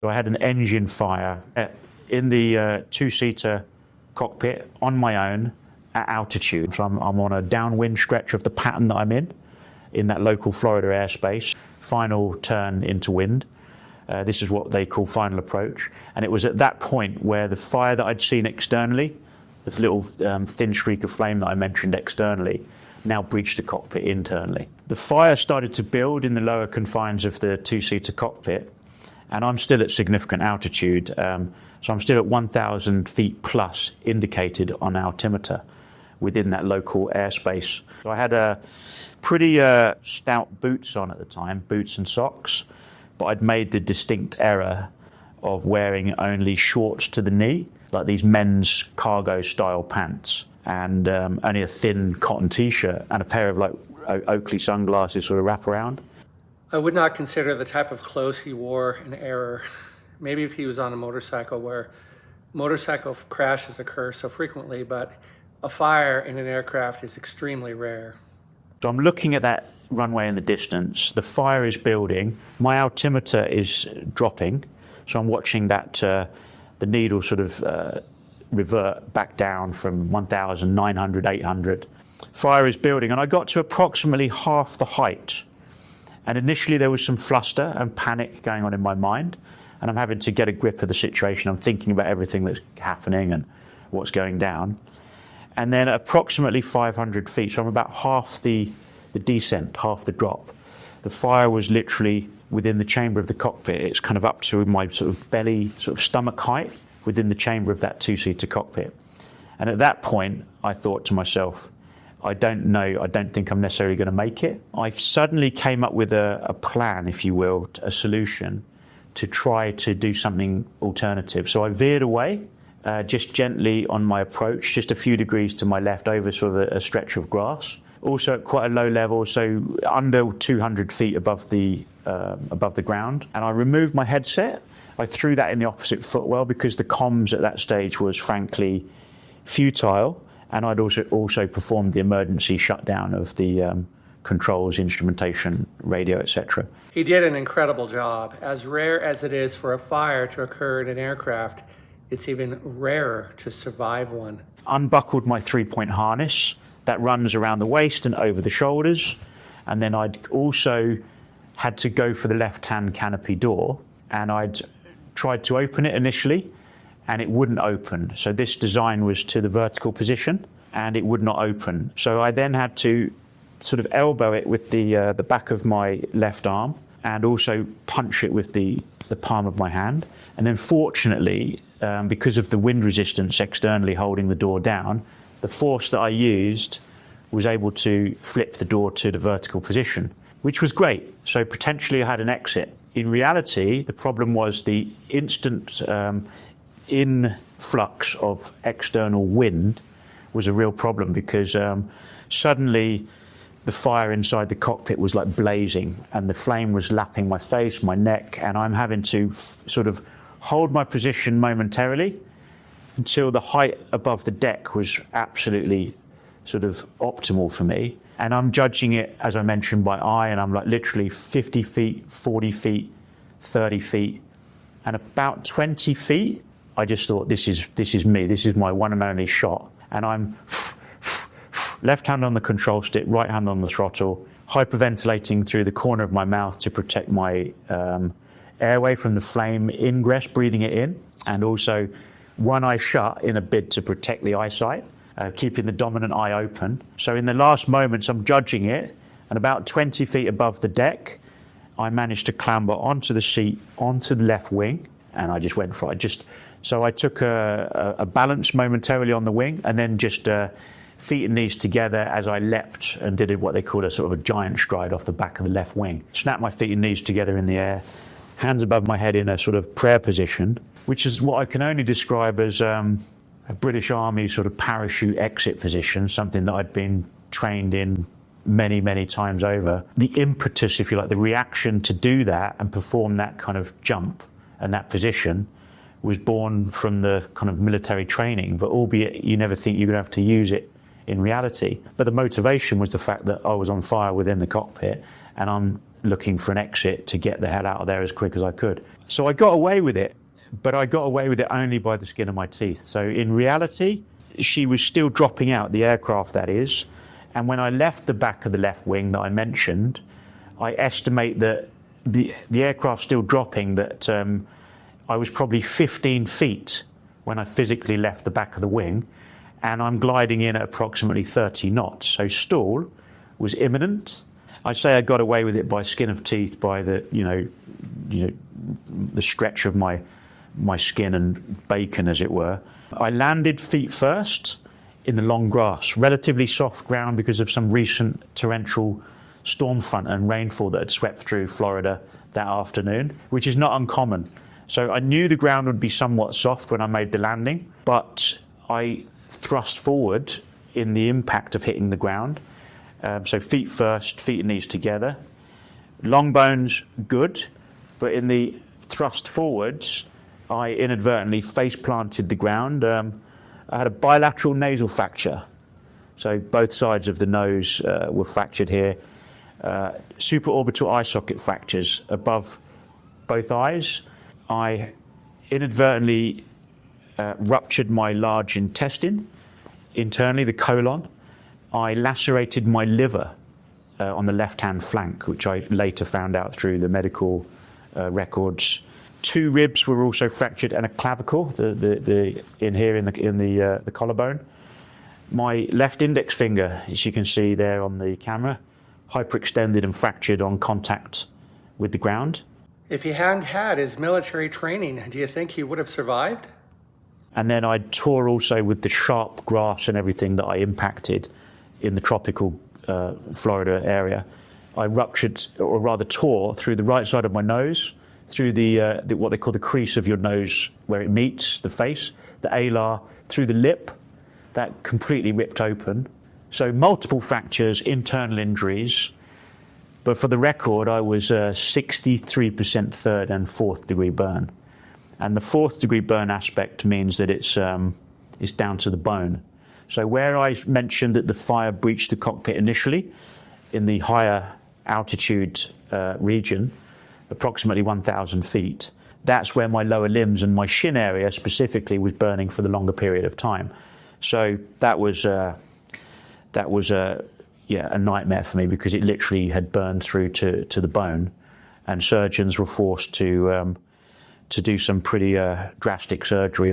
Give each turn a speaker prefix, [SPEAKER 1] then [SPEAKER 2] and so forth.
[SPEAKER 1] So I had an engine fire in the two-seater cockpit on my own at altitude. So I'm on a downwind stretch of the pattern that I'm in that local Florida airspace. Final turn into wind. This is what they call final approach. And it was at that point where the fire that I'd seen externally, this little thin streak of flame that I mentioned externally, now breached the cockpit internally. The fire started to build in the lower confines of the two-seater cockpit, and I'm still at significant altitude. So I'm still at 1,000 feet plus indicated on altimeter within that local airspace. So I had a pretty stout boots on at the time, boots and socks, but I'd made the distinct error of wearing only shorts to the knee, like these men's cargo style pants, and only a thin cotton t-shirt and a pair of like Oakley sunglasses sort of wrap around.
[SPEAKER 2] I would not consider the type of clothes he wore an error. Maybe if he was on a motorcycle, where motorcycle crashes occur so frequently, but a fire in an aircraft is extremely rare.
[SPEAKER 1] So I'm looking at that runway in the distance. The fire is building. My altimeter is dropping. So I'm watching that the needle sort of revert back down from 1,900, 800. Fire is building, and I got to approximately half the height. And initially there was some fluster and panic going on in my mind, and I'm having to get a grip of the situation. I'm thinking about everything that's happening and what's going down. And then approximately 500 feet, so I'm about half the descent, half the drop. The fire was literally within the chamber of the cockpit. It's kind of up to my sort of belly, sort of stomach height within the chamber of that two-seater cockpit. And at that point, I thought to myself, I don't think I'm necessarily going to make it. I suddenly came up with a plan, if you will, a solution to try to do something alternative. So I veered away, just gently on my approach, just a few degrees to my left over sort of a stretch of grass. Also at quite a low level, so under 200 feet above the ground. And I removed my headset. I threw that in the opposite footwell because the comms at that stage was frankly futile. And I'd also performed the emergency shutdown of the controls, instrumentation, radio, etc.
[SPEAKER 2] He did an incredible job. As rare as it is for a fire to occur in an aircraft, it's even rarer to survive one.
[SPEAKER 1] Unbuckled my three-point harness that runs around the waist and over the shoulders. And then I'd also had to go for the left-hand canopy door, and I'd tried to open it initially, and it wouldn't open. So this design was to the vertical position, and it would not open. So I then had to sort of elbow it with the back of my left arm, and also punch it with the palm of my hand. And then fortunately, because of the wind resistance externally holding the door down, the force that I used was able to flip the door to the vertical position, which was great. So potentially I had an exit. In reality, the problem was the instant influx of external wind was a real problem, because suddenly the fire inside the cockpit was like blazing, and the flame was lapping my face, my neck, and I'm having to sort of hold my position momentarily until the height above the deck was absolutely sort of optimal for me. And I'm judging it, as I mentioned, by eye, and I'm like literally 50 feet, 40 feet, 30 feet, and about 20 feet, I just thought, this is me, this is my one and only shot. And I'm left hand on the control stick, right hand on the throttle, hyperventilating through the corner of my mouth to protect my airway from the flame ingress, breathing it in, and also one eye shut in a bid to protect the eyesight, keeping the dominant eye open. So in the last moments, I'm judging it, and about 20 feet above the deck, I managed to clamber onto the seat, onto the left wing, and I just went for it. So I took a balance momentarily on the wing, and then just feet and knees together as I leapt and did what they call a sort of a giant stride off the back of the left wing. Snapped my feet and knees together in the air, hands above my head in a sort of prayer position, which is what I can only describe as a British Army sort of parachute exit position, something that I'd been trained in many, many times over. The impetus, if you like, the reaction to do that and perform that kind of jump and that position was born from the kind of military training, but albeit you never think you're going to have to use it in reality. But the motivation was the fact that I was on fire within the cockpit, and I'm looking for an exit to get the hell out of there as quick as I could. So I got away with it, but I got away with it only by the skin of my teeth. So in reality, she was still dropping out, the aircraft that is, and when I left the back of the left wing that I mentioned, I estimate that the aircraft still dropping, that I was probably 15 feet when I physically left the back of the wing, and I'm gliding in at approximately 30 knots. So stall was imminent. I'd say I got away with it by skin of teeth, by the the stretch of my skin and bacon, as it were. I landed feet first in the long grass, relatively soft ground because of some recent torrential storm front and rainfall that had swept through Florida that afternoon, which is not uncommon. So I knew the ground would be somewhat soft when I made the landing, but I thrust forward in the impact of hitting the ground. So feet first, feet and knees together. Long bones, good, but in the thrust forwards, I inadvertently face planted the ground. I had a bilateral nasal fracture. So both sides of the nose were fractured here. Supraorbital eye socket fractures above both eyes. I inadvertently ruptured my large intestine, internally the colon. I lacerated my liver on the left-hand flank, which I later found out through the medical records. 2 ribs were also fractured, and a clavicle, in here in the collarbone. My left index finger, as you can see there on the camera, hyperextended and fractured on contact with the ground.
[SPEAKER 2] If he hadn't had his military training, do you think he would have survived?
[SPEAKER 1] And then I tore also with the sharp grass and everything that I impacted in the tropical Florida area. I ruptured, or rather tore, through the right side of my nose, through the what they call the crease of your nose where it meets the face, the alar, through the lip, that completely ripped open. So multiple fractures, internal injuries. But for the record, I was 63% third and fourth degree burn. And the fourth degree burn aspect means that it's down to the bone. So where I mentioned that the fire breached the cockpit initially, in the higher altitude region, approximately 1,000 feet, that's where my lower limbs and my shin area specifically was burning for the longer period of time. So that was a nightmare for me, because it literally had burned through to the bone, and surgeons were forced to do some pretty drastic surgery